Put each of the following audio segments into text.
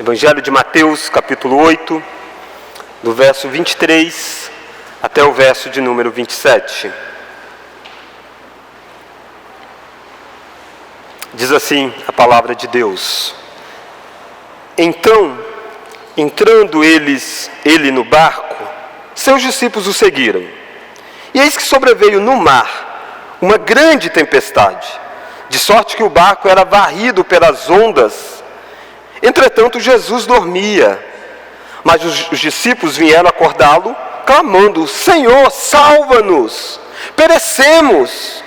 Evangelho de Mateus, capítulo 8, do verso 23 até o verso de número 27. Diz assim a palavra de Deus: Então, entrando ele no barco, seus discípulos o seguiram. E eis que sobreveio no mar uma grande tempestade, de sorte que o barco era varrido pelas ondas. Entretanto, Jesus dormia, mas os discípulos vieram acordá-lo, clamando: Senhor, salva-nos, perecemos.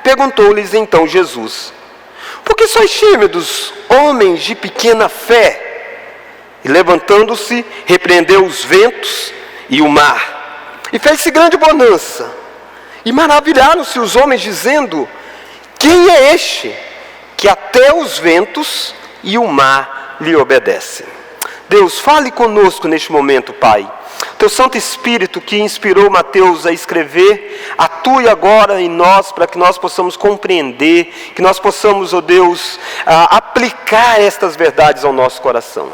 Perguntou-lhes então Jesus: Por que sois tímidos, homens de pequena fé? E levantando-se, repreendeu os ventos e o mar, e fez-se grande bonança. E maravilharam-se os homens, dizendo: Quem é este, que até os ventos e o mar lhe obedecem? Deus, fale conosco neste momento, Pai. Teu Santo Espírito que inspirou Mateus a escrever, atue agora em nós para que nós possamos compreender, que nós possamos, ó Deus, aplicar estas verdades ao nosso coração.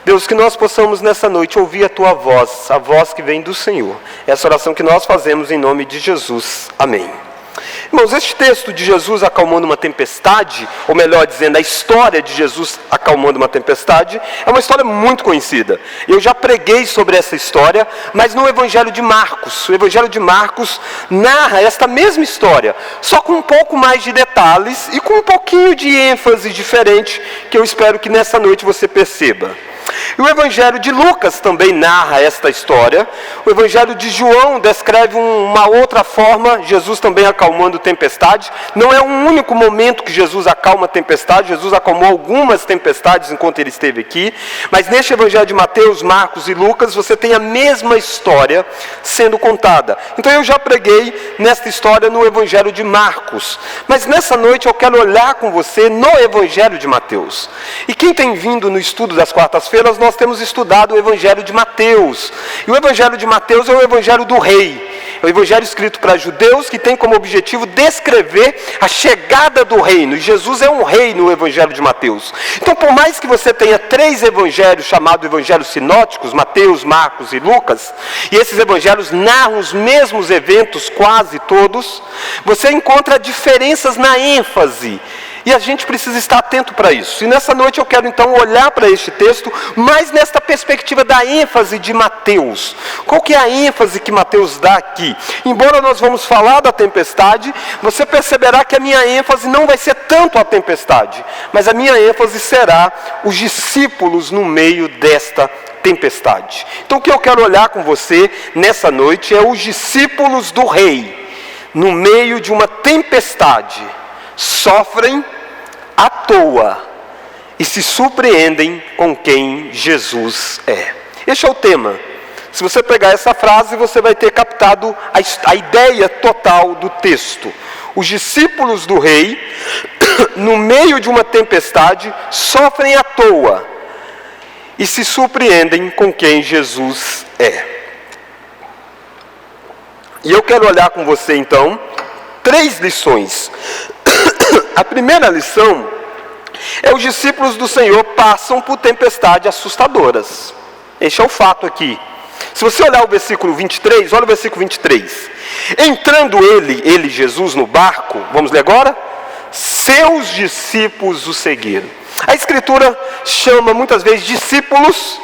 Deus, que nós possamos nessa noite ouvir a Tua voz, a voz que vem do Senhor. Essa oração que nós fazemos em nome de Jesus. Amém. Irmãos, este texto de Jesus acalmando uma tempestade, ou melhor dizendo, a história de Jesus acalmando uma tempestade, é uma história muito conhecida. Eu já preguei sobre essa história, mas no Evangelho de Marcos. O Evangelho de Marcos narra esta mesma história, só com um pouco mais de detalhes e com um pouquinho de ênfase diferente, que eu espero que nessa noite você perceba. E o Evangelho de Lucas também narra esta história. O Evangelho de João descreve uma outra forma, Jesus também acalmando tempestade. Não é um único momento que Jesus acalma a tempestade, Jesus acalmou algumas tempestades enquanto ele esteve aqui. Mas neste Evangelho de Mateus, Marcos e Lucas, você tem a mesma história sendo contada. Então eu já preguei nesta história no Evangelho de Marcos. Mas nessa noite eu quero olhar com você no Evangelho de Mateus. E quem tem vindo no estudo das quartas-feiras, nós temos estudado o Evangelho de Mateus. E o Evangelho de Mateus é o Evangelho do Rei. É o Evangelho escrito para judeus que tem como objetivo descrever a chegada do reino. E Jesus é um rei no Evangelho de Mateus. Então, por mais que você tenha 3 evangelhos chamados evangelhos sinóticos, Mateus, Marcos e Lucas, e esses evangelhos narram os mesmos eventos, quase todos, você encontra diferenças na ênfase. E a gente precisa estar atento para isso. E nessa noite eu quero então olhar para este texto, mas nesta perspectiva da ênfase de Mateus. Qual que é a ênfase que Mateus dá aqui? Embora nós vamos falar da tempestade, você perceberá que a minha ênfase não vai ser tanto a tempestade, mas a minha ênfase será os discípulos no meio desta tempestade. Então o que eu quero olhar com você nessa noite é os discípulos do rei, no meio de uma tempestade. Sofrem à toa e se surpreendem com quem Jesus é. Este é o tema. Se você pegar essa frase, você vai ter captado a ideia total do texto. Os discípulos do rei, no meio de uma tempestade, sofrem à toa e se surpreendem com quem Jesus é. E eu quero olhar com você então 3 lições. A primeira lição é: os discípulos do Senhor passam por tempestades assustadoras. Este é o fato aqui. Se você olhar o versículo 23, olha o versículo 23. Entrando ele, Jesus, no barco, vamos ler agora? Seus discípulos o seguiram. A Escritura chama muitas vezes discípulos,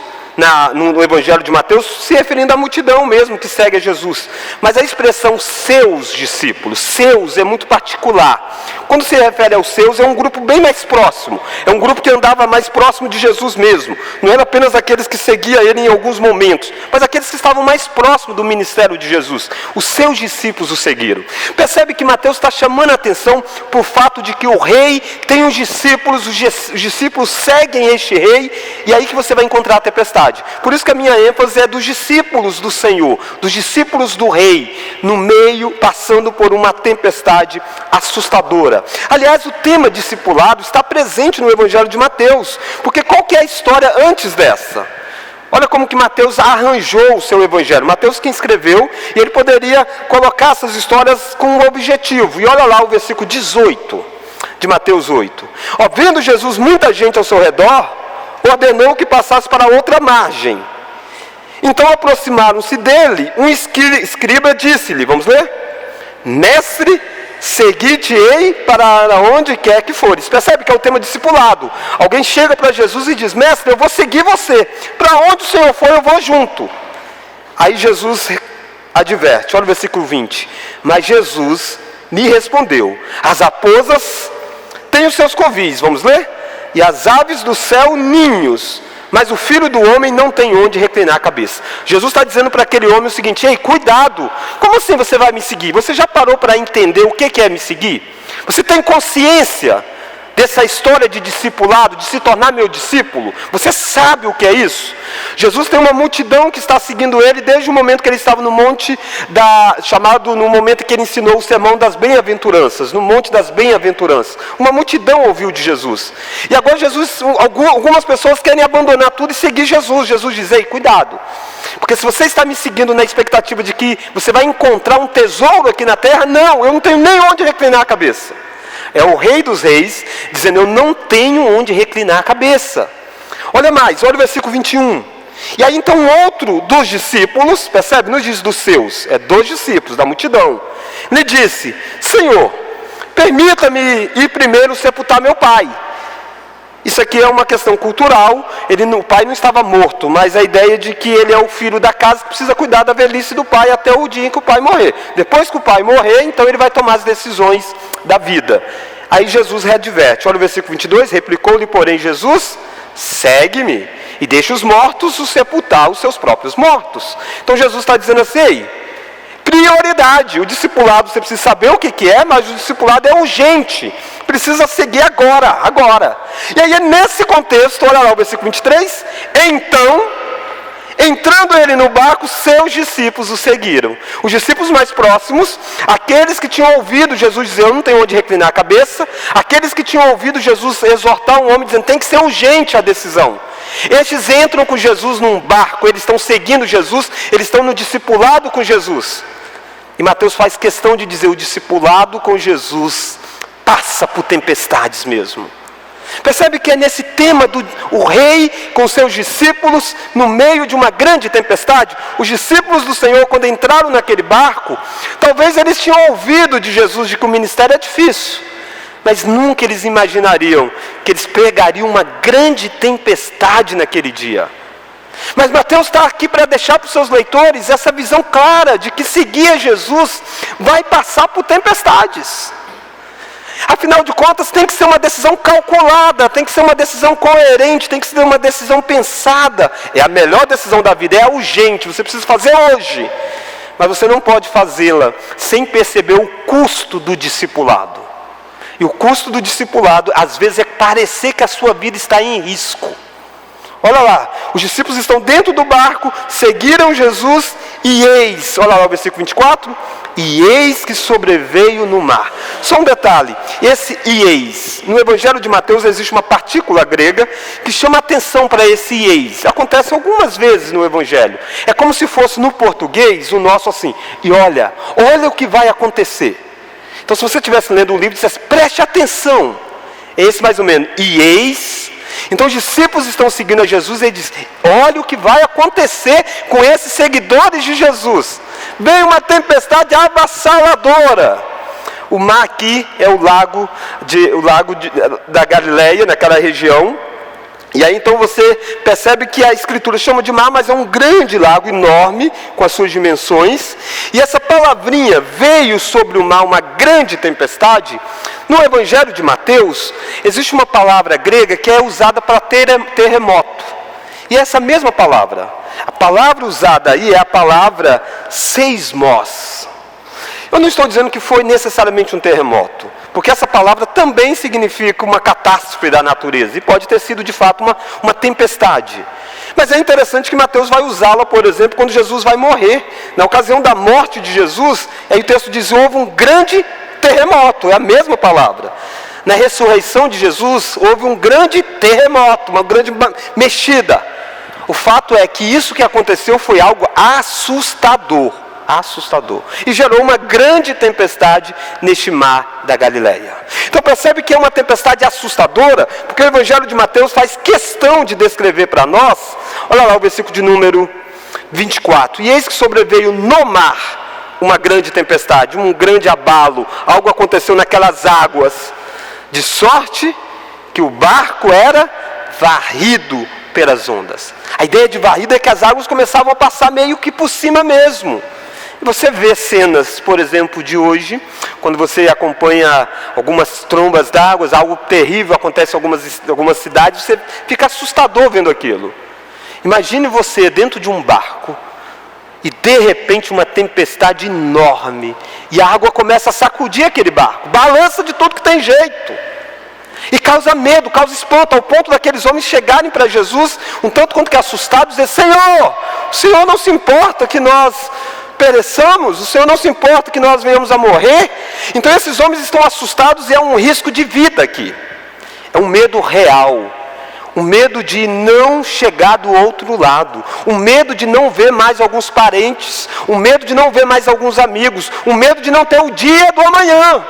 no Evangelho de Mateus, se referindo à multidão mesmo que segue a Jesus. Mas a expressão seus discípulos, seus, é muito particular. Quando se refere aos seus, é um grupo bem mais próximo. É um grupo que andava mais próximo de Jesus mesmo. Não era apenas aqueles que seguiam ele em alguns momentos, mas aqueles que estavam mais próximos do ministério de Jesus. Os seus discípulos o seguiram. Percebe que Mateus está chamando a atenção por fato de que o rei tem os discípulos discípulos seguem este rei, e aí que você vai encontrar a tempestade. Por isso que a minha ênfase é dos discípulos do Senhor, dos discípulos do rei, no meio, passando por uma tempestade assustadora. Aliás, o tema discipulado está presente no Evangelho de Mateus, porque qual que é a história antes dessa? Olha como que Mateus arranjou o seu evangelho. Mateus que escreveu, e ele poderia colocar essas histórias com um objetivo. E olha lá o versículo 18 de Mateus 8. Vendo Jesus muita gente ao seu redor, ordenou que passasse para outra margem. Então aproximaram-se dele, um escriba disse-lhe, vamos ler? Mestre, segui-te-ei para onde quer que fores. Percebe que é o tema discipulado. Alguém chega para Jesus e diz, mestre, eu vou seguir você. Para onde o Senhor for, eu vou junto. Aí Jesus adverte, olha o versículo 20. Mas Jesus lhe respondeu, as raposas têm os seus covis, vamos ler? E as aves do céu ninhos, mas o filho do homem não tem onde reclinar a cabeça. Jesus está dizendo para aquele homem o seguinte, ei, cuidado, como assim você vai me seguir? Você já parou para entender o que é me seguir? Você tem consciência dessa história de discipulado, de se tornar meu discípulo? Você sabe o que é isso? Jesus tem uma multidão que está seguindo ele desde o momento que ele estava no monte, no momento que ele ensinou o sermão das bem-aventuranças, no monte das bem-aventuranças. Uma multidão ouviu de Jesus. E agora algumas pessoas querem abandonar tudo e seguir Jesus. Jesus diz, ei, cuidado. Porque se você está me seguindo na expectativa de que você vai encontrar um tesouro aqui na terra, não, eu não tenho nem onde reclinar a cabeça. É o Rei dos Reis dizendo, eu não tenho onde reclinar a cabeça. Olha mais, olha o versículo 21. E aí então outro dos discípulos, percebe? Não diz dos seus, é dos discípulos, da multidão. Lhe disse, Senhor, permita-me ir primeiro sepultar meu pai. Isso aqui é uma questão cultural, o pai não estava morto, mas a ideia de que ele é o filho da casa que precisa cuidar da velhice do pai até o dia em que o pai morrer. Depois que o pai morrer, então ele vai tomar as decisões da vida. Aí Jesus readverte, olha o versículo 22, replicou-lhe porém Jesus, segue-me e deixa os mortos sepultar os seus próprios mortos. Então Jesus está dizendo assim, ei, prioridade, o discipulado você precisa saber o que é, mas o discipulado é urgente, precisa seguir agora. E aí é nesse contexto, olha lá o versículo 23, então, entrando ele no barco, seus discípulos o seguiram. Os discípulos mais próximos, aqueles que tinham ouvido Jesus dizer, eu não tenho onde reclinar a cabeça, aqueles que tinham ouvido Jesus exortar um homem dizendo, tem que ser urgente a decisão. Estes entram com Jesus num barco, eles estão seguindo Jesus, eles estão no discipulado com Jesus. E Mateus faz questão de dizer, o discipulado com Jesus passa por tempestades mesmo. Percebe que é nesse tema o rei com seus discípulos no meio de uma grande tempestade? Os discípulos do Senhor, quando entraram naquele barco, talvez eles tinham ouvido de Jesus de que o ministério é difícil, mas nunca eles imaginariam que eles pegariam uma grande tempestade naquele dia. Mas Mateus está aqui para deixar para os seus leitores essa visão clara de que seguir a Jesus vai passar por tempestades. Afinal de contas, tem que ser uma decisão calculada, tem que ser uma decisão coerente, tem que ser uma decisão pensada. É a melhor decisão da vida, é urgente, você precisa fazer hoje. Mas você não pode fazê-la sem perceber o custo do discipulado. E o custo do discipulado, às vezes, é parecer que a sua vida está em risco. Olha lá, os discípulos estão dentro do barco, seguiram Jesus e eis, olha lá o versículo 24, e eis que sobreveio no mar. Só um detalhe, esse e eis, no Evangelho de Mateus existe uma partícula grega que chama atenção para esse e eis. Acontece algumas vezes no Evangelho. É como se fosse no português o nosso assim, e olha o que vai acontecer. Então se você estivesse lendo um livro e dissesse, preste atenção, é esse mais ou menos, e eis. Então os discípulos estão seguindo a Jesus e ele diz, olha o que vai acontecer com esses seguidores de Jesus. Vem uma tempestade avassaladora. O mar aqui é o lago da Galileia, naquela região. E aí então você percebe que a Escritura chama de mar, mas é um grande lago enorme, com as suas dimensões. E essa palavrinha, veio sobre o mar uma grande tempestade. No Evangelho de Mateus, existe uma palavra grega que é usada para terremoto. E essa mesma palavra, a palavra usada aí é a palavra seismos. Eu não estou dizendo que foi necessariamente um terremoto, porque essa palavra também significa uma catástrofe da natureza, e pode ter sido de fato uma tempestade. Mas é interessante que Mateus vai usá-la, por exemplo, quando Jesus vai morrer. Na ocasião da morte de Jesus, aí o texto diz, houve um grande terremoto, é a mesma palavra. Na ressurreição de Jesus, houve um grande terremoto, uma grande mexida. O fato é que isso que aconteceu foi algo assustador. assustador. E gerou uma grande tempestade neste mar da Galileia. Então percebe que é uma tempestade assustadora, porque o Evangelho de Mateus faz questão de descrever para nós. Olha lá o versículo de número 24. E eis que sobreveio no mar uma grande tempestade, um grande abalo. Algo aconteceu naquelas águas, de sorte que o barco era varrido pelas ondas. A ideia de varrido é que as águas começavam a passar meio que por cima mesmo. E você vê cenas, por exemplo, de hoje, quando você acompanha algumas trombas d'água, algo terrível acontece em algumas cidades, você fica assustador vendo aquilo. Imagine você dentro de um barco e de repente uma tempestade enorme e a água começa a sacudir aquele barco, balança de tudo que tem jeito. E causa medo, causa espanto, ao ponto daqueles homens chegarem para Jesus, um tanto quanto que assustados, dizer: Senhor, o Senhor não se importa que nós pereçamos, o Senhor não se importa que nós venhamos a morrer. Então esses homens estão assustados e é um risco de vida aqui. É um medo real, um medo de não chegar do outro lado, um medo de não ver mais alguns parentes, um medo de não ver mais alguns amigos, um medo de não ter o dia do amanhã.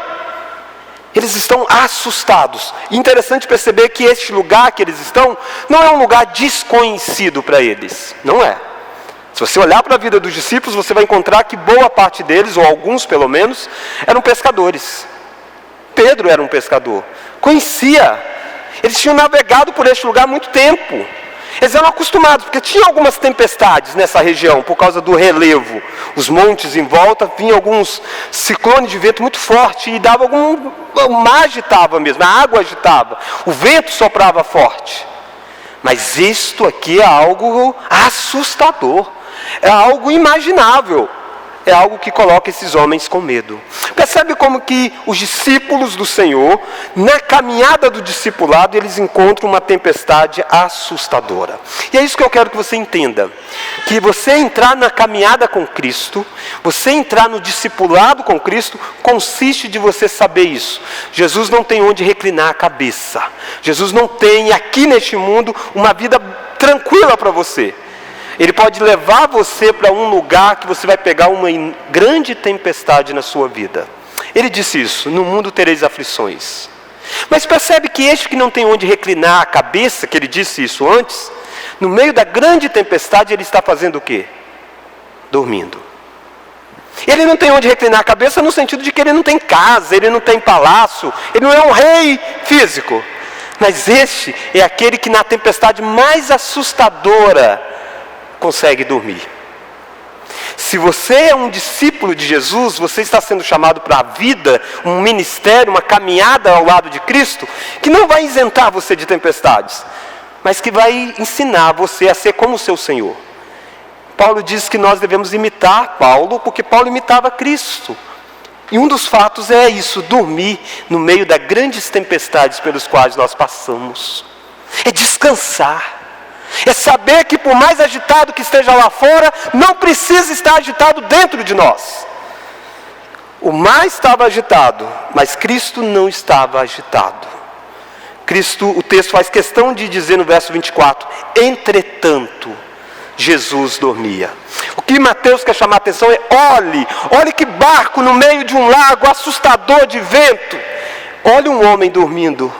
Eles estão assustados. E interessante perceber que este lugar que eles estão não é um lugar desconhecido para eles. Não é. Se você olhar para a vida dos discípulos, você vai encontrar que boa parte deles, ou alguns pelo menos, eram pescadores. Pedro era um pescador. Conhecia. Eles tinham navegado por este lugar há muito tempo. Eles eram acostumados, porque tinha algumas tempestades nessa região, por causa do relevo. Os montes em volta, vinham alguns ciclones de vento muito forte, e dava o mar agitava mesmo, a água agitava, o vento soprava forte. Mas isto aqui é algo assustador, é algo imaginável, é algo que coloca esses homens com medo. Percebe como que os discípulos do Senhor, na caminhada do discipulado, eles encontram uma tempestade assustadora. E é isso que eu quero que você entenda. Que você entrar na caminhada com Cristo, você entrar no discipulado com Cristo, consiste de você saber isso. Jesus não tem onde reclinar a cabeça. Jesus não tem aqui neste mundo uma vida tranquila para você. Ele pode levar você para um lugar que você vai pegar uma grande tempestade na sua vida. Ele disse isso: no mundo tereis aflições. Mas percebe que este que não tem onde reclinar a cabeça, que ele disse isso antes, no meio da grande tempestade ele está fazendo o quê? Dormindo. Ele não tem onde reclinar a cabeça no sentido de que ele não tem casa, ele não tem palácio, ele não é um rei físico. Mas este é aquele que na tempestade mais assustadora consegue dormir. Se você é um discípulo de Jesus, você está sendo chamado para a vida, um ministério, uma caminhada ao lado de Cristo, que não vai isentar você de tempestades, mas que vai ensinar você a ser como o seu Senhor. Paulo diz que nós devemos imitar Paulo, porque Paulo imitava Cristo. E um dos fatos é isso: dormir no meio das grandes tempestades pelos quais nós passamos. É descansar. É saber que por mais agitado que esteja lá fora, não precisa estar agitado dentro de nós. O mar estava agitado, mas Cristo não estava agitado. Cristo, o texto faz questão de dizer no verso 24: entretanto, Jesus dormia. O que Mateus quer chamar a atenção é: olhe que barco no meio de um lago assustador de vento. Olhe um homem dormindo.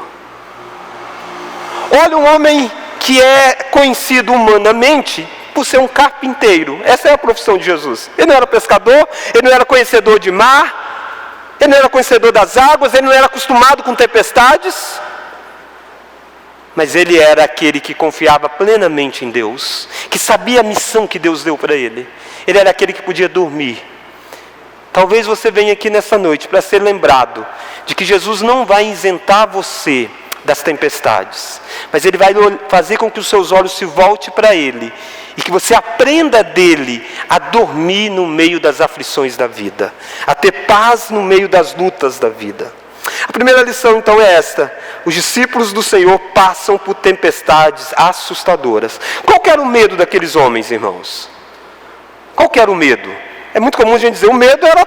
Olhe um homem que é conhecido humanamente por ser um carpinteiro. Essa é a profissão de Jesus. Ele não era pescador, ele não era conhecedor de mar, ele não era conhecedor das águas, ele não era acostumado com tempestades, mas ele era aquele que confiava plenamente em Deus, que sabia a missão que Deus deu para ele. Ele era aquele que podia dormir. Talvez você venha aqui nessa noite para ser lembrado de que Jesus não vai isentar você das tempestades, mas Ele vai fazer com que os seus olhos se voltem para Ele, e que você aprenda dele a dormir no meio das aflições da vida, a ter paz no meio das lutas da vida. A primeira lição então é esta: os discípulos do Senhor passam por tempestades assustadoras. Qual que era o medo daqueles homens, irmãos? Qual que era o medo? É muito comum a gente dizer: o medo era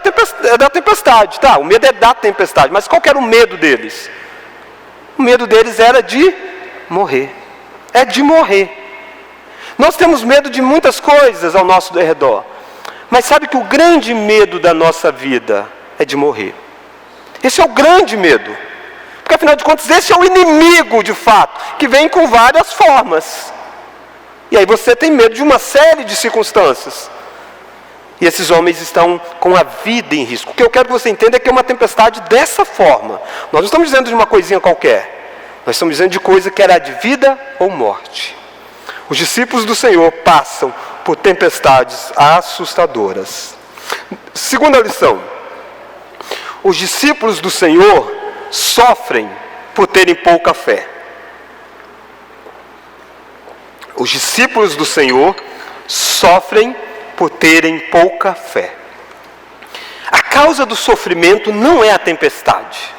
da tempestade, tá? O medo é da tempestade, mas qual que era o medo deles? O medo deles era de morrer. É de morrer. Nós temos medo de muitas coisas ao nosso redor, Mas sabe que o grande medo da nossa vida é de morrer. Esse é o grande medo. Porque afinal de contas, esse é o inimigo de fato, que vem com várias formas. E aí você tem medo de uma série de circunstâncias. E esses homens estão com a vida em risco. O que eu quero que você entenda é que é uma tempestade dessa forma. Nós não estamos dizendo de uma coisinha qualquer. Nós estamos dizendo de coisa que era de vida ou morte. Os discípulos do Senhor passam por tempestades assustadoras. Segunda lição. Os discípulos do Senhor sofrem por terem pouca fé. Os discípulos do Senhor sofrem por terem pouca fé. A causa do sofrimento não é a tempestade.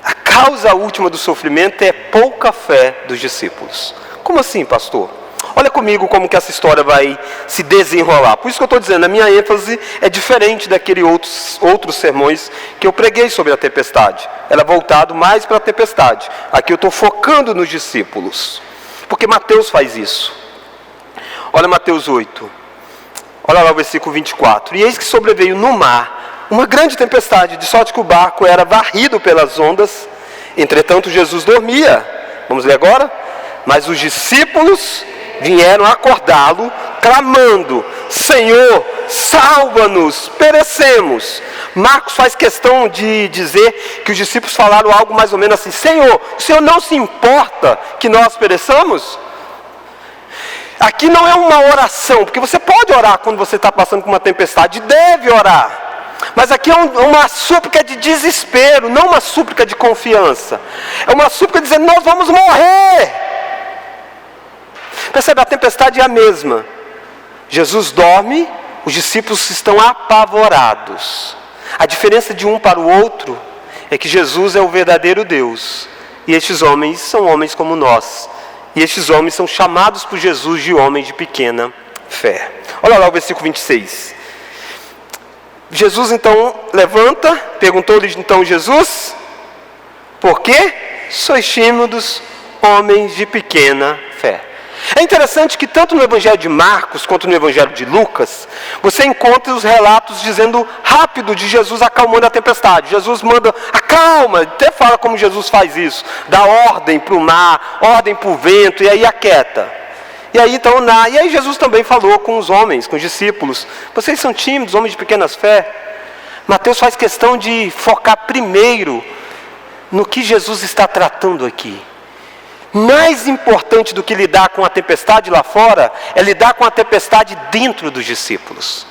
A causa última do sofrimento é pouca fé dos discípulos. Como assim, pastor? Olha comigo como que essa história vai se desenrolar. Por isso que eu estou dizendo, a minha ênfase é diferente daqueles outros sermões que eu preguei sobre a tempestade. Ela é voltada mais para a tempestade. Aqui eu estou focando nos discípulos. Porque Mateus faz isso. Olha Mateus 8. Olha lá o versículo 24. E eis que sobreveio no mar uma grande tempestade, de sorte que o barco era varrido pelas ondas. Entretanto, Jesus dormia. Vamos ler agora? Mas os discípulos vieram acordá-lo, clamando: Senhor, salva-nos, perecemos. Marcos faz questão de dizer que os discípulos falaram algo mais ou menos assim: Senhor, o Senhor não se importa que nós pereçamos? Aqui não é uma oração, porque você pode orar quando você está passando por uma tempestade, deve orar. Mas aqui é uma súplica de desespero, não uma súplica de confiança. É uma súplica dizendo: nós vamos morrer. Percebe, a tempestade é a mesma. Jesus dorme, os discípulos estão apavorados. A diferença de um para o outro é que Jesus é o verdadeiro Deus. E estes homens são homens como nós. E estes homens são chamados por Jesus de homens de pequena fé. Olha lá o versículo 26. Jesus então levanta, perguntou-lhe então Jesus: por que sois tímidos, homens de pequena fé? É interessante que tanto no Evangelho de Marcos quanto no Evangelho de Lucas, você encontra os relatos dizendo rápido de Jesus acalmando a tempestade. Jesus manda: acalma, até fala como Jesus faz isso, dá ordem para o mar, ordem para o vento, e aí aquieta. E aí então, e aí Jesus também falou com os homens, com os discípulos: vocês são tímidos, homens de pequenas fé? Mateus faz questão de focar primeiro no que Jesus está tratando aqui. Mais importante do que lidar com a tempestade lá fora, é lidar com a tempestade dentro dos discípulos.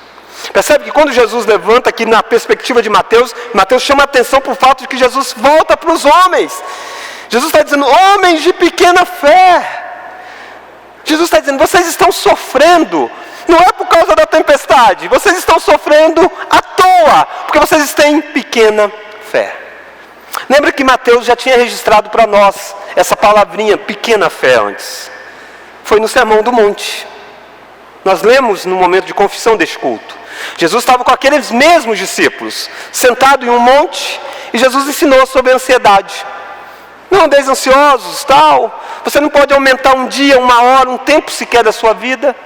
Percebe que quando Jesus levanta aqui na perspectiva de Mateus, Mateus chama a atenção para o fato de que Jesus volta para os homens. Jesus está dizendo: homens de pequena fé. Jesus está dizendo: vocês estão sofrendo, não é por causa da tempestade, vocês estão sofrendo à toa, porque vocês têm pequena fé. Lembra que Mateus já tinha registrado para nós essa palavrinha pequena fé antes. Foi no Sermão do Monte. Nós lemos no momento de confissão deste culto. Jesus estava com aqueles mesmos discípulos, sentado em um monte, e Jesus ensinou sobre a ansiedade. Não andeis ansiosos, tal. Você não pode aumentar um dia, uma hora, um tempo sequer da sua vida.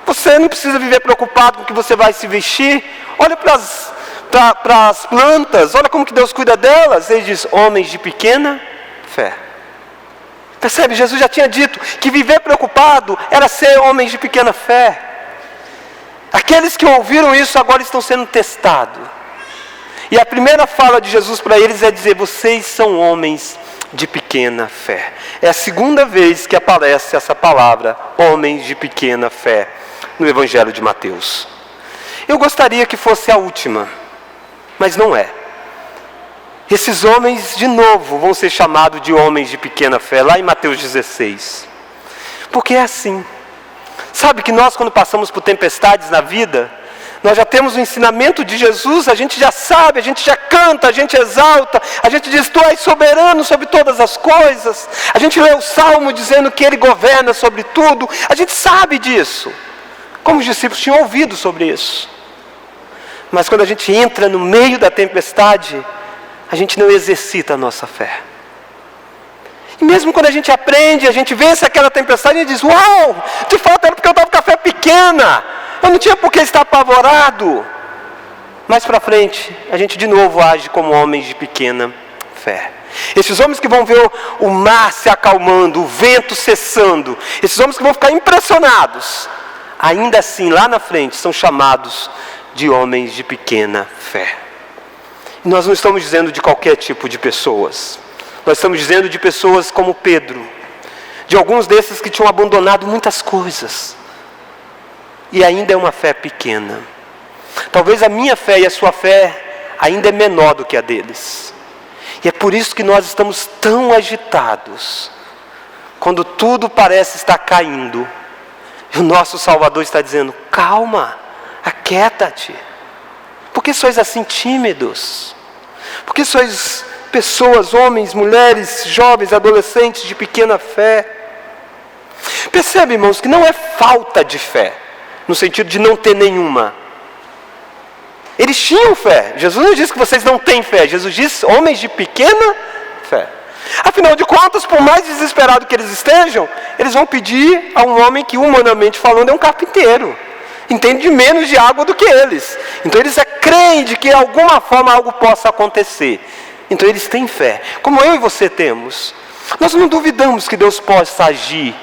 Você não precisa viver preocupado com o que você vai se vestir. Olha para as plantas, olha como que Deus cuida delas. Ele diz: homens de pequena fé. Percebe? Jesus já tinha dito que viver preocupado era ser homens de pequena fé. Aqueles que ouviram isso agora estão sendo testados. E a primeira fala de Jesus para eles é dizer: vocês são homens de pequena fé. É a segunda vez que aparece essa palavra, homens de pequena fé, no Evangelho de Mateus. Eu gostaria que fosse a última, mas não é. Esses homens, de novo, vão ser chamados de homens de pequena fé, lá em Mateus 16. Porque é assim. Sabe que nós, quando passamos por tempestades na vida, nós já temos o ensinamento de Jesus, a gente já sabe, a gente já canta, a gente exalta, a gente diz: tu és soberano sobre todas as coisas. A gente lê o Salmo dizendo que Ele governa sobre tudo. A gente sabe disso. Como os discípulos tinham ouvido sobre isso. Mas quando a gente entra no meio da tempestade, a gente não exercita a nossa fé. E mesmo quando a gente aprende, a gente vence aquela tempestade e diz: uau, de fato era porque eu estava com a fé pequena. Eu não tinha por que estar apavorado. Mais para frente, a gente de novo age como homens de pequena fé. Esses homens que vão ver o mar se acalmando, o vento cessando, esses homens que vão ficar impressionados, ainda assim, lá na frente, são chamados de homens de pequena fé. E nós não estamos dizendo de qualquer tipo de pessoas. Nós estamos dizendo de pessoas como Pedro, de alguns desses que tinham abandonado muitas coisas, e ainda é uma fé pequena. Talvez a minha fé e a sua fé ainda é menor do que a deles. E é por isso que nós estamos tão agitados, quando tudo parece estar caindo, e o nosso Salvador está dizendo: calma, aquieta-te. Por que sois assim tímidos? Por que sois pessoas, homens, mulheres, jovens, adolescentes de pequena fé? Percebe, irmãos, que não é falta de fé, no sentido de não ter nenhuma. Eles tinham fé. Jesus não disse que vocês não têm fé. Jesus disse homens de pequena fé. Afinal de contas, por mais desesperado que eles estejam, eles vão pedir a um homem que, humanamente falando, é um carpinteiro. Entende menos de água do que eles. Então eles creem de que de alguma forma algo possa acontecer. Então eles têm fé, como eu e você temos. Nós não duvidamos que Deus possa agir.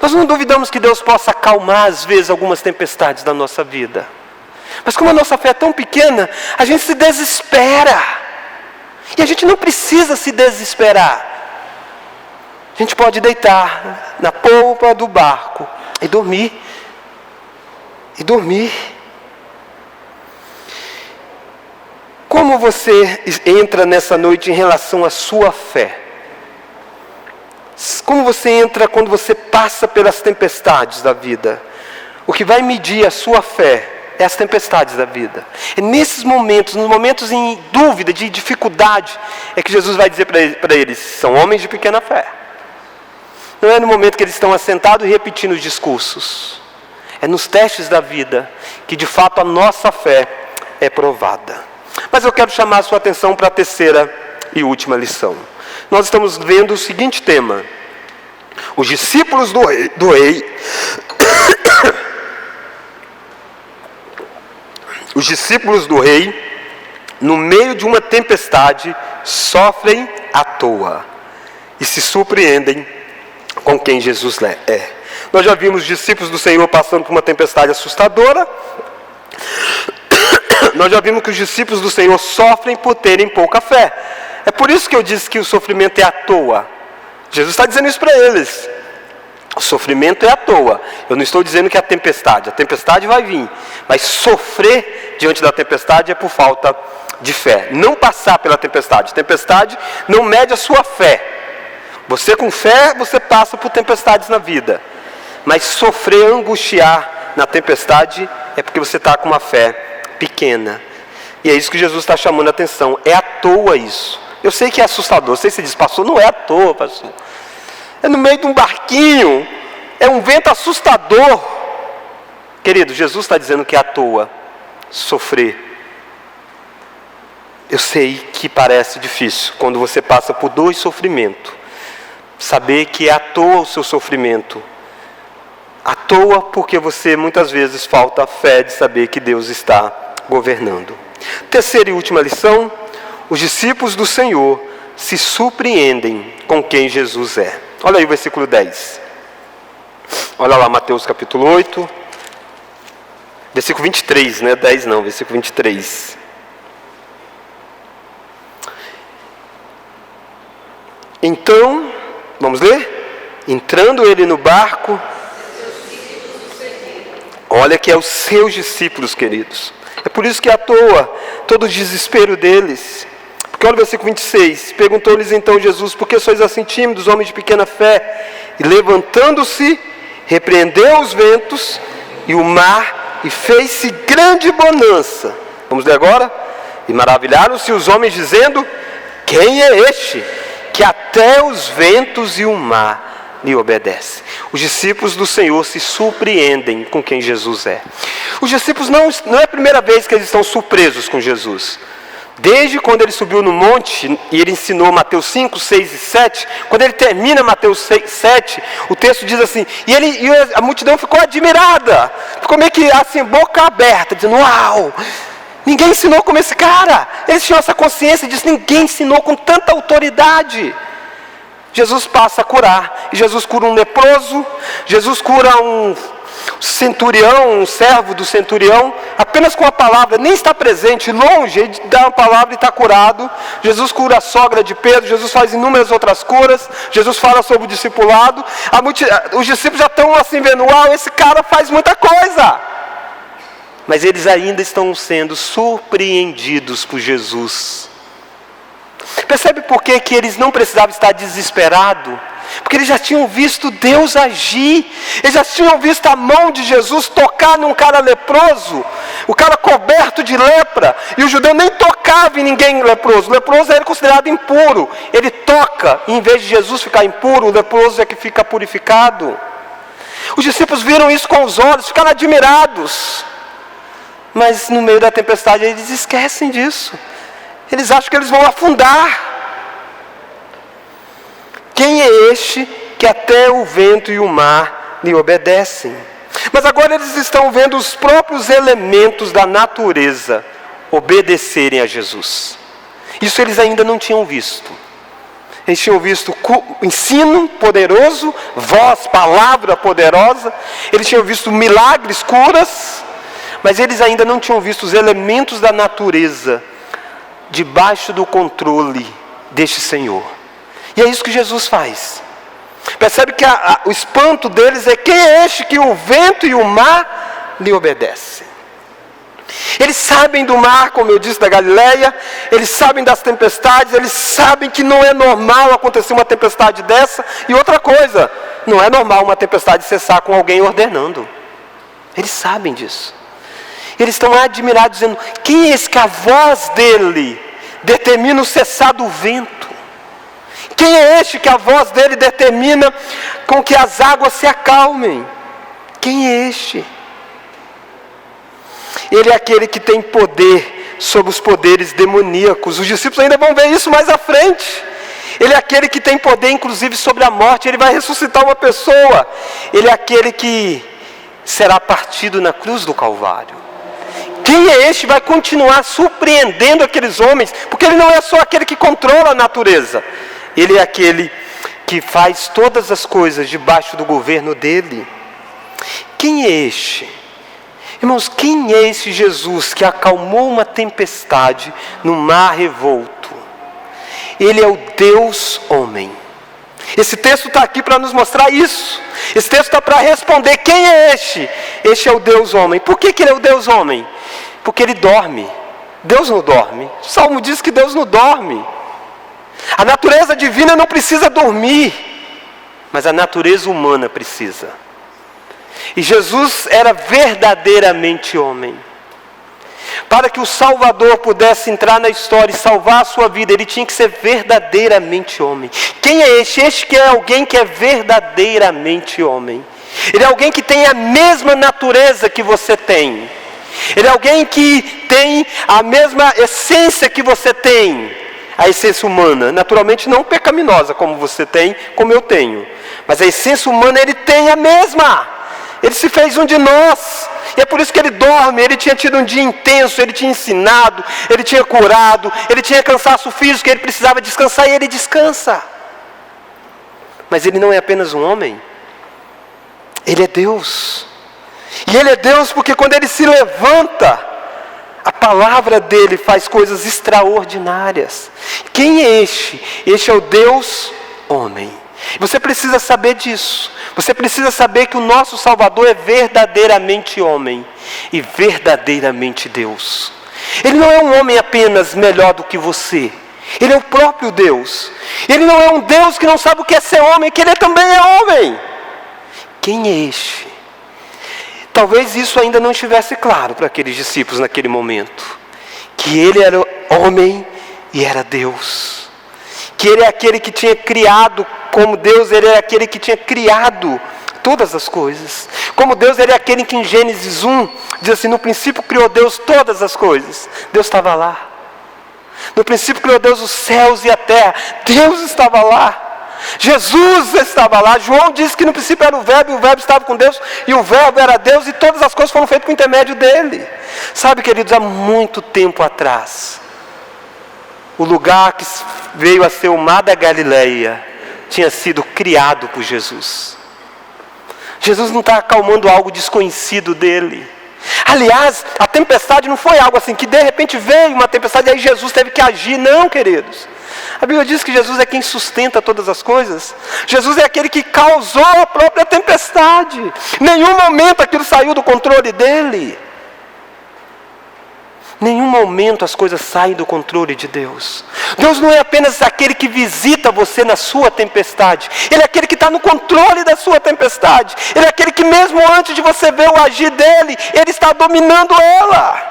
Nós não duvidamos que Deus possa acalmar às vezes algumas tempestades da nossa vida. Mas como a nossa fé é tão pequena, a gente se desespera. E a gente não precisa se desesperar. A gente pode deitar na polpa do barco e dormir. E dormir. Como você entra nessa noite em relação à sua fé? Como você entra quando você passa pelas tempestades da vida? O que vai medir a sua fé é as tempestades da vida. É nesses momentos, nos momentos em dúvida, de dificuldade, é que Jesus vai dizer para eles: são homens de pequena fé. Não é no momento que eles estão assentados e repetindo os discursos. É nos testes da vida que de fato a nossa fé é provada. Mas eu quero chamar a sua atenção para a terceira e última lição. Nós estamos vendo o seguinte tema: os discípulos do rei os discípulos do rei, no meio de uma tempestade, sofrem à toa e se surpreendem com quem Jesus é. Nós já vimos os discípulos do Senhor passando por uma tempestade assustadora. Nós já vimos que os discípulos do Senhor sofrem por terem pouca fé. É por isso que eu disse que o sofrimento é à toa. Jesus está dizendo isso para eles. O sofrimento é à toa. Eu não estou dizendo que é a tempestade vai vir. Mas sofrer diante da tempestade é por falta de fé. Não passar pela tempestade. Tempestade não mede a sua fé. Você com fé, você passa por tempestades na vida. Mas sofrer, angustiar na tempestade é porque você está com uma fé pequena. E é isso que Jesus está chamando a atenção. É à toa isso. Eu sei que é assustador. Sei se diz: pastor, não é à toa, pastor. É no meio de um barquinho. É um vento assustador. Querido, Jesus está dizendo que é à toa sofrer. Eu sei que parece difícil quando você passa por dois sofrimentos. Saber que é à toa o seu sofrimento. À toa porque você muitas vezes falta a fé de saber que Deus está governando. Terceira e última lição: os discípulos do Senhor se surpreendem com quem Jesus é. Olha aí o versículo 10. Olha lá, Mateus capítulo 8. Versículo 23, né? 10 não, versículo 23. Então, vamos ler? Entrando ele no barco. Olha que é os seus discípulos, queridos. É por isso que é à toa todo o desespero deles. Porque olha o versículo 26. Perguntou-lhes então Jesus: por que sois assim tímidos, homens de pequena fé? E levantando-se, repreendeu os ventos e o mar, e fez-se grande bonança. Vamos ler agora? E maravilharam-se os homens, dizendo: quem é este, que até os ventos e o mar lhe obedecem? Os discípulos do Senhor se surpreendem com quem Jesus é. Os discípulos não é a primeira vez que eles estão surpresos com Jesus. Desde quando ele subiu no monte e ele ensinou Mateus 5, 6 e 7, quando ele termina Mateus 6, 7, o texto diz assim, e a multidão ficou admirada, ficou meio que assim, boca aberta, dizendo, uau, ninguém ensinou como esse cara. Eles tinham essa consciência disso, ninguém ensinou com tanta autoridade. Jesus passa a curar, e Jesus cura um leproso, Jesus cura um centurião, um servo do centurião, apenas com a palavra, nem está presente, longe, ele dá uma palavra e está curado. Jesus cura a sogra de Pedro, Jesus faz inúmeras outras curas, Jesus fala sobre o discipulado, os discípulos já estão assim vendo, uau, esse cara faz muita coisa, mas eles ainda estão sendo surpreendidos por Jesus. Percebe por que eles não precisavam estar desesperados? Porque eles já tinham visto Deus agir, eles já tinham visto a mão de Jesus tocar num cara leproso, o cara coberto de lepra, e o judeu nem tocava em ninguém leproso, o leproso era considerado impuro, ele toca, e em vez de Jesus ficar impuro, o leproso é que fica purificado. Os discípulos viram isso com os olhos, ficaram admirados, mas no meio da tempestade eles esquecem disso, eles acham que eles vão afundar. Quem é este que até o vento e o mar lhe obedecem? Mas agora eles estão vendo os próprios elementos da natureza obedecerem a Jesus. Isso eles ainda não tinham visto. Eles tinham visto ensino poderoso, voz, palavra poderosa. Eles tinham visto milagres, curas. Mas eles ainda não tinham visto os elementos da natureza debaixo do controle deste Senhor. E é isso que Jesus faz. Percebe que o espanto deles é: quem é este que o vento e o mar lhe obedecem? Eles sabem do mar, como eu disse, da Galileia, eles sabem das tempestades, eles sabem que não é normal acontecer uma tempestade dessa. E outra coisa, não é normal uma tempestade cessar com alguém ordenando. Eles sabem disso. Eles estão admirados, dizendo: quem é esse que a voz dele determina o cessar do vento? Quem é este que a voz dele determina com que as águas se acalmem? Quem é este? Ele é aquele que tem poder sobre os poderes demoníacos. Os discípulos ainda vão ver isso mais à frente. Ele é aquele que tem poder inclusive sobre a morte. Ele vai ressuscitar uma pessoa. Ele é aquele que será partido na cruz do Calvário. Quem é este? Vai continuar surpreendendo aqueles homens, porque ele não é só aquele que controla a natureza. Ele é aquele que faz todas as coisas debaixo do governo dele. Quem é este? Irmãos, quem é esse Jesus que acalmou uma tempestade no mar revolto? Ele é o Deus homem. Esse texto está aqui para nos mostrar isso. Esse texto está para responder: quem é este? Este é o Deus homem. Por que ele é o Deus homem? Porque ele dorme. Deus não dorme. O Salmo diz que Deus não dorme. A natureza divina não precisa dormir, mas a natureza humana precisa. E Jesus era verdadeiramente homem. Para que o Salvador pudesse entrar na história e salvar a sua vida, ele tinha que ser verdadeiramente homem. Quem é este? Este que é alguém que é verdadeiramente homem. Ele é alguém que tem a mesma natureza que você tem. Ele é alguém que tem a mesma essência que você tem. A essência humana, naturalmente não pecaminosa como você tem, como eu tenho. Mas a essência humana ele tem a mesma. Ele se fez um de nós. E é por isso que ele dorme. Ele tinha tido um dia intenso, ele tinha ensinado, ele tinha curado, ele tinha cansaço físico, ele precisava descansar e ele descansa. Mas ele não é apenas um homem. Ele é Deus. E ele é Deus porque quando ele se levanta, a palavra dele faz coisas extraordinárias. Quem é este? Este é o Deus homem. Você precisa saber disso. Você precisa saber que o nosso Salvador é verdadeiramente homem e verdadeiramente Deus. Ele não é um homem apenas melhor do que você. Ele é o próprio Deus. Ele não é um Deus que não sabe o que é ser homem, que ele também é homem. Quem é este? Talvez isso ainda não estivesse claro para aqueles discípulos naquele momento. Que ele era homem e era Deus. Que ele é aquele que tinha criado como Deus, ele é aquele que tinha criado todas as coisas. Como Deus, ele é aquele que em Gênesis 1 diz assim: no princípio criou Deus todas as coisas. Deus estava lá. No princípio criou Deus os céus e a terra. Deus estava lá. Jesus estava lá. João disse que no princípio era o Verbo, e o Verbo estava com Deus, e o Verbo era Deus, e todas as coisas foram feitas por intermédio dele. Sabe, queridos, há muito tempo atrás, o lugar que veio a ser o Mar da Galileia tinha sido criado por Jesus. Jesus não está acalmando algo desconhecido dele. Aliás, a tempestade não foi algo assim, que de repente veio uma tempestade e aí Jesus teve que agir. Não, queridos. A Bíblia diz que Jesus é quem sustenta todas as coisas. Jesus é aquele que causou a própria tempestade. Em nenhum momento aquilo saiu do controle dele. Em nenhum momento as coisas saem do controle de Deus. Deus não é apenas aquele que visita você na sua tempestade. Ele é aquele que está no controle da sua tempestade. Ele é aquele que mesmo antes de você ver o agir dele, Ele está dominando ela.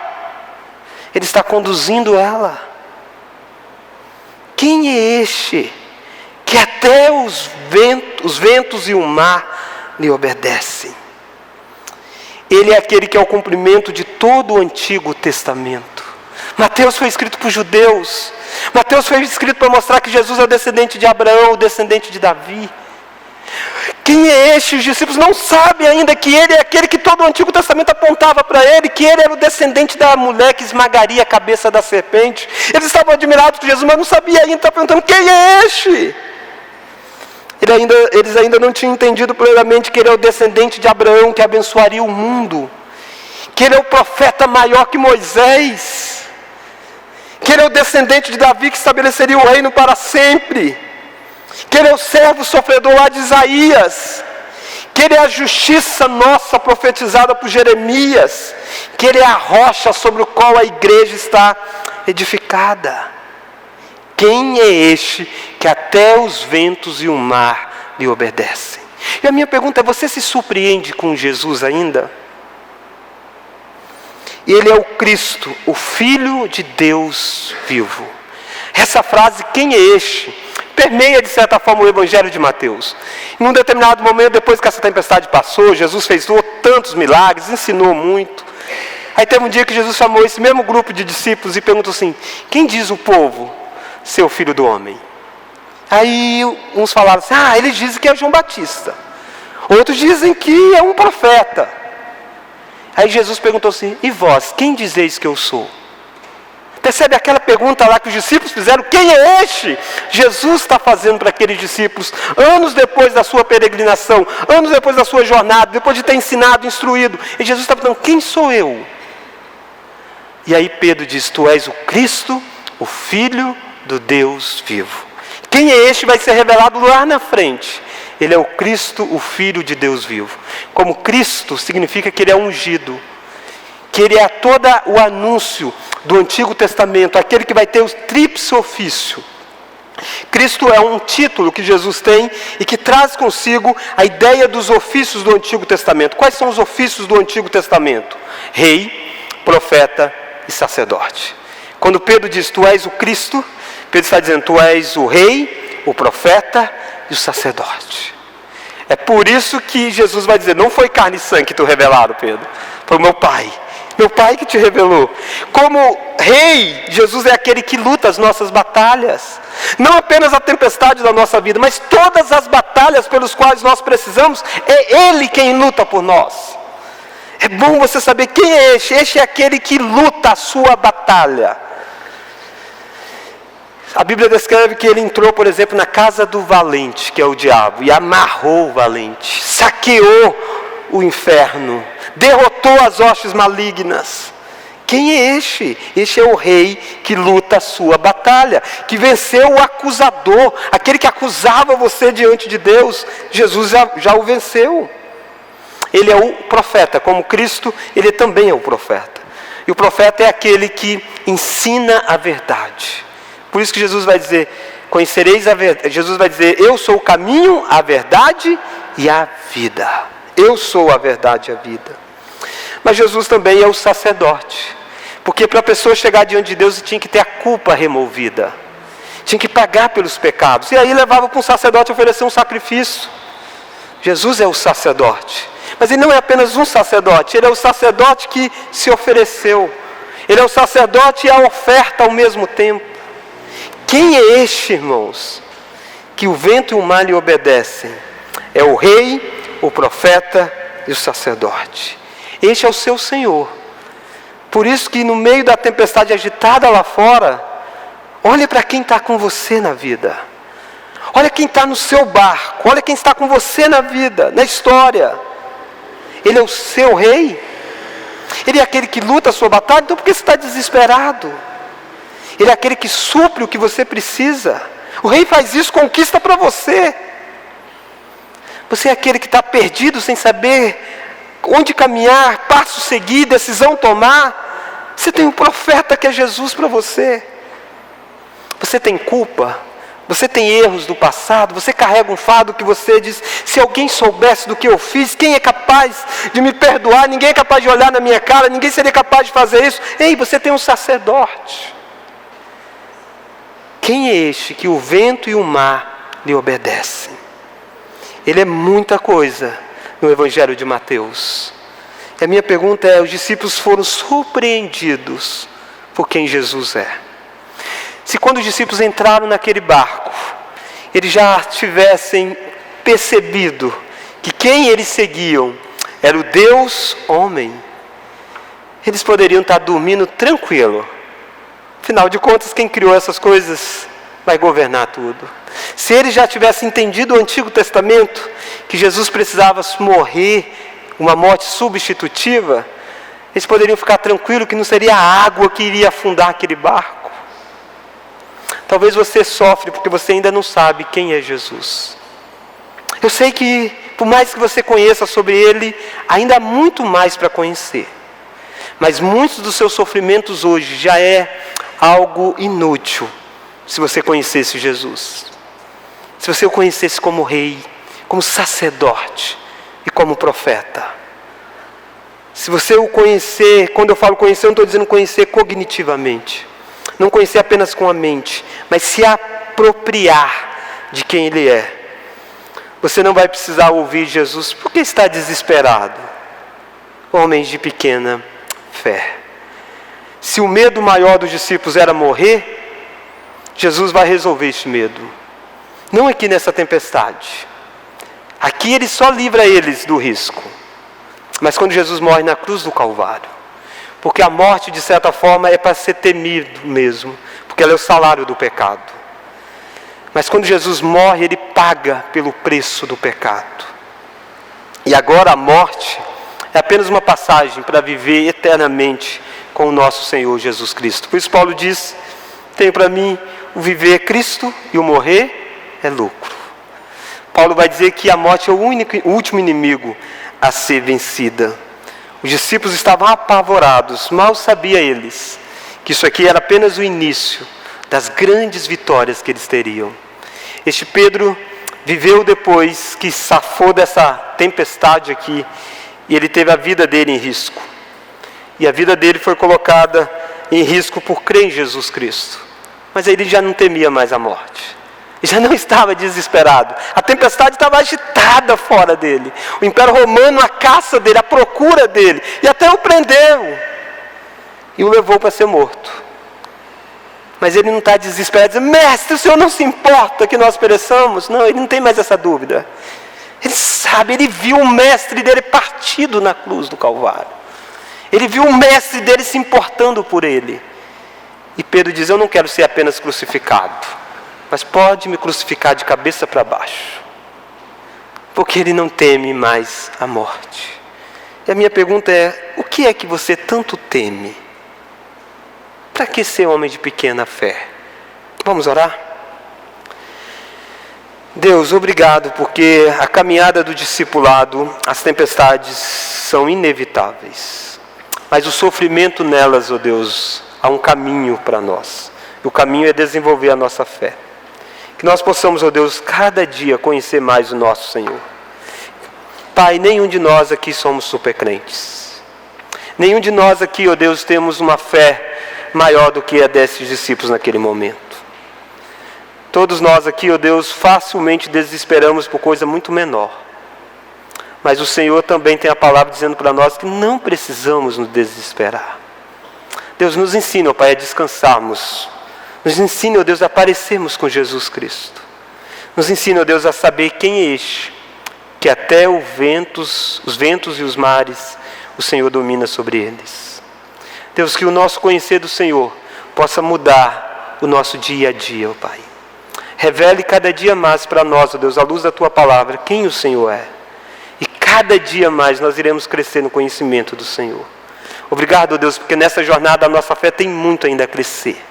Ele está conduzindo ela. Quem é este que até os ventos e o mar lhe obedecem? Ele é aquele que é o cumprimento de todo o Antigo Testamento. Mateus foi escrito por judeus. Mateus foi escrito para mostrar que Jesus é o descendente de Abraão, o descendente de Davi. Quem é este? Os discípulos não sabem ainda que ele é aquele que todo o Antigo Testamento apontava para ele, que ele era o descendente da mulher que esmagaria a cabeça da serpente. Eles estavam admirados por Jesus, mas não sabiam ainda, estavam perguntando, quem é este? Eles ainda não tinham entendido plenamente que ele é o descendente de Abraão, que abençoaria o mundo. Que ele é o profeta maior que Moisés. Que ele é o descendente de Davi, que estabeleceria o reino para sempre. Que ele é o servo sofredor lá de Isaías. Que ele é a justiça nossa profetizada por Jeremias. Que ele é a rocha sobre a qual a igreja está edificada. Quem é este que até os ventos e o mar lhe obedecem? E a minha pergunta é, você se surpreende com Jesus ainda? Ele é o Cristo, o Filho de Deus vivo. Essa frase, quem é este? Permeia de certa forma o Evangelho de Mateus. Em um determinado momento, depois que essa tempestade passou, Jesus fez tantos milagres, ensinou muito. Aí teve um dia que Jesus chamou esse mesmo grupo de discípulos e perguntou assim, quem diz o povo ser o Filho do Homem? Aí uns falaram assim, eles dizem que é João Batista. Outros dizem que é um profeta. Aí Jesus perguntou assim, e vós, quem dizeis que eu sou? Percebe aquela pergunta lá que os discípulos fizeram, quem é este? Jesus está fazendo para aqueles discípulos, anos depois da sua peregrinação, anos depois da sua jornada, depois de ter ensinado, instruído. E Jesus está perguntando, quem sou eu? E aí Pedro diz, tu és o Cristo, o Filho do Deus vivo. Quem é este vai ser revelado lá na frente. Ele é o Cristo, o Filho de Deus vivo. Como Cristo significa que ele é ungido, que ele é todo o anúncio do Antigo Testamento, aquele que vai ter o tríplice ofício. Cristo é um título que Jesus tem e que traz consigo a ideia dos ofícios do Antigo Testamento. Quais são os ofícios do Antigo Testamento? Rei, profeta e sacerdote. Quando Pedro diz, tu és o Cristo, Pedro está dizendo, tu és o rei, o profeta e o sacerdote. É por isso que Jesus vai dizer, não foi carne e sangue que te revelaram, Pedro, foi o meu Pai. Meu Pai que te revelou. Como rei, Jesus é aquele que luta as nossas batalhas. Não apenas a tempestade da nossa vida, mas todas as batalhas pelas quais nós precisamos, é Ele quem luta por nós. É bom você saber quem é este. Este é aquele que luta a sua batalha. A Bíblia descreve que ele entrou, por exemplo, na casa do valente, que é o diabo, e amarrou o valente, saqueou o inferno, derrotou as hostes malignas. Quem é este? Este é o rei que luta a sua batalha, que venceu o acusador, aquele que acusava você diante de Deus. Jesus já o venceu. Ele é o profeta, como Cristo, ele também é o profeta. E o profeta é aquele que ensina a verdade. Por isso que Jesus vai dizer, conhecereis a verdade. Jesus vai dizer, eu sou o caminho, a verdade e a vida. Eu sou a verdade e a vida. Mas Jesus também é o sacerdote. Porque para a pessoa chegar diante de Deus, tinha que ter a culpa removida. Tinha que pagar pelos pecados. E aí levava para um sacerdote oferecer um sacrifício. Jesus é o sacerdote. Mas ele não é apenas um sacerdote. Ele é o sacerdote que se ofereceu. Ele é o sacerdote e a oferta ao mesmo tempo. Quem é este, irmãos, que o vento e o mar lhe obedecem? É o rei, o profeta e o sacerdote. Este é o seu Senhor. Por isso que no meio da tempestade agitada lá fora, olha para quem está com você na vida. Olha quem está no seu barco. Olha quem está com você na vida, na história. Ele é o seu rei. Ele é aquele que luta a sua batalha. Então por que você está desesperado? Ele é aquele que supre o que você precisa. O rei faz isso, conquista para você. Você é aquele que está perdido, sem saber onde caminhar, passo seguir, decisão tomar. Você tem um profeta que é Jesus para você. Você tem culpa, você tem erros do passado, você carrega um fardo que você diz, se alguém soubesse do que eu fiz, quem é capaz de me perdoar? Ninguém é capaz de olhar na minha cara, ninguém seria capaz de fazer isso. Ei, você tem um sacerdote. Quem é este que o vento e o mar lhe obedecem? Ele é muita coisa no Evangelho de Mateus. E a minha pergunta é, os discípulos foram surpreendidos por quem Jesus é? Se quando os discípulos entraram naquele barco, eles já tivessem percebido que quem eles seguiam era o Deus homem, eles poderiam estar dormindo tranquilo. Afinal de contas, quem criou essas coisas vai governar tudo. Se eles já tivessem entendido o Antigo Testamento, que Jesus precisava morrer, uma morte substitutiva, eles poderiam ficar tranquilos que não seria a água que iria afundar aquele barco. Talvez você sofre porque você ainda não sabe quem é Jesus. Eu sei que, por mais que você conheça sobre Ele, ainda há muito mais para conhecer. Mas muitos dos seus sofrimentos hoje já é algo inútil, se você conhecesse Jesus. Se você o conhecesse como rei, como sacerdote e como profeta. Se você o conhecer, quando eu falo conhecer, eu não estou dizendo conhecer cognitivamente. Não conhecer apenas com a mente, mas se apropriar de quem Ele é. Você não vai precisar ouvir Jesus, porque está desesperado. Homens de pequena fé. Se o medo maior dos discípulos era morrer, Jesus vai resolver esse medo. Não aqui nessa tempestade. Aqui Ele só livra eles do risco. Mas quando Jesus morre na cruz do Calvário, porque a morte, de certa forma, é para ser temido mesmo, porque ela é o salário do pecado. Mas quando Jesus morre, Ele paga pelo preço do pecado. E agora a morte é apenas uma passagem para viver eternamente com o nosso Senhor Jesus Cristo. Por isso Paulo diz, tenho para mim o viver é Cristo e o morrer é lucro. Paulo vai dizer que a morte é o último inimigo a ser vencida. Os discípulos estavam apavorados, mal sabia eles que isso aqui era apenas o início das grandes vitórias que eles teriam. Este Pedro viveu depois que safou dessa tempestade aqui, e ele teve a vida dele em risco. E a vida dele foi colocada em risco por crer em Jesus Cristo. Mas ele já não temia mais a morte. Ele já não estava desesperado. A tempestade estava agitada fora dele. O Império Romano, a caça dele, a procura dele. E até o prendeu. E o levou para ser morto. Mas ele não está desesperado, dizendo, mestre, o Senhor não se importa que nós pereçamos? Não, ele não tem mais essa dúvida. Ele sabe, ele viu o mestre dele partido na cruz do Calvário. Ele viu o mestre dele se importando por ele. E Pedro diz, eu não quero ser apenas crucificado, mas pode me crucificar de cabeça para baixo. Porque ele não teme mais a morte. E a minha pergunta é, o que é que você tanto teme? Para que ser homem de pequena fé? Vamos orar? Deus, obrigado, porque a caminhada do discipulado, as tempestades são inevitáveis. Mas o sofrimento nelas, ó Deus, há um caminho para nós. E o caminho é desenvolver a nossa fé. Que nós possamos, ó Deus, cada dia conhecer mais o nosso Senhor. Pai, nenhum de nós aqui somos supercrentes. Nenhum de nós aqui, ó Deus, temos uma fé maior do que a desses discípulos naquele momento. Todos nós aqui, ó Deus, facilmente desesperamos por coisa muito menor. Mas o Senhor também tem a palavra dizendo para nós que não precisamos nos desesperar. Deus nos ensina, ó Pai, a descansarmos Nos ensine, ó Deus, a parecermos com Jesus Cristo. Nos ensine, ó Deus, a saber quem é este, que até os ventos e os mares, o Senhor domina sobre eles. Deus, que o nosso conhecer do Senhor possa mudar o nosso dia a dia, ó Pai. Revele cada dia mais para nós, ó Deus, à luz da Tua palavra, quem o Senhor é. E cada dia mais nós iremos crescer no conhecimento do Senhor. Obrigado, ó Deus, porque nessa jornada a nossa fé tem muito ainda a crescer.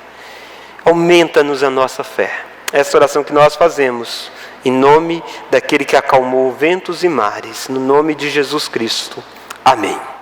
Aumenta-nos a nossa fé. Essa oração que nós fazemos, em nome daquele que acalmou ventos e mares, no nome de Jesus Cristo. Amém.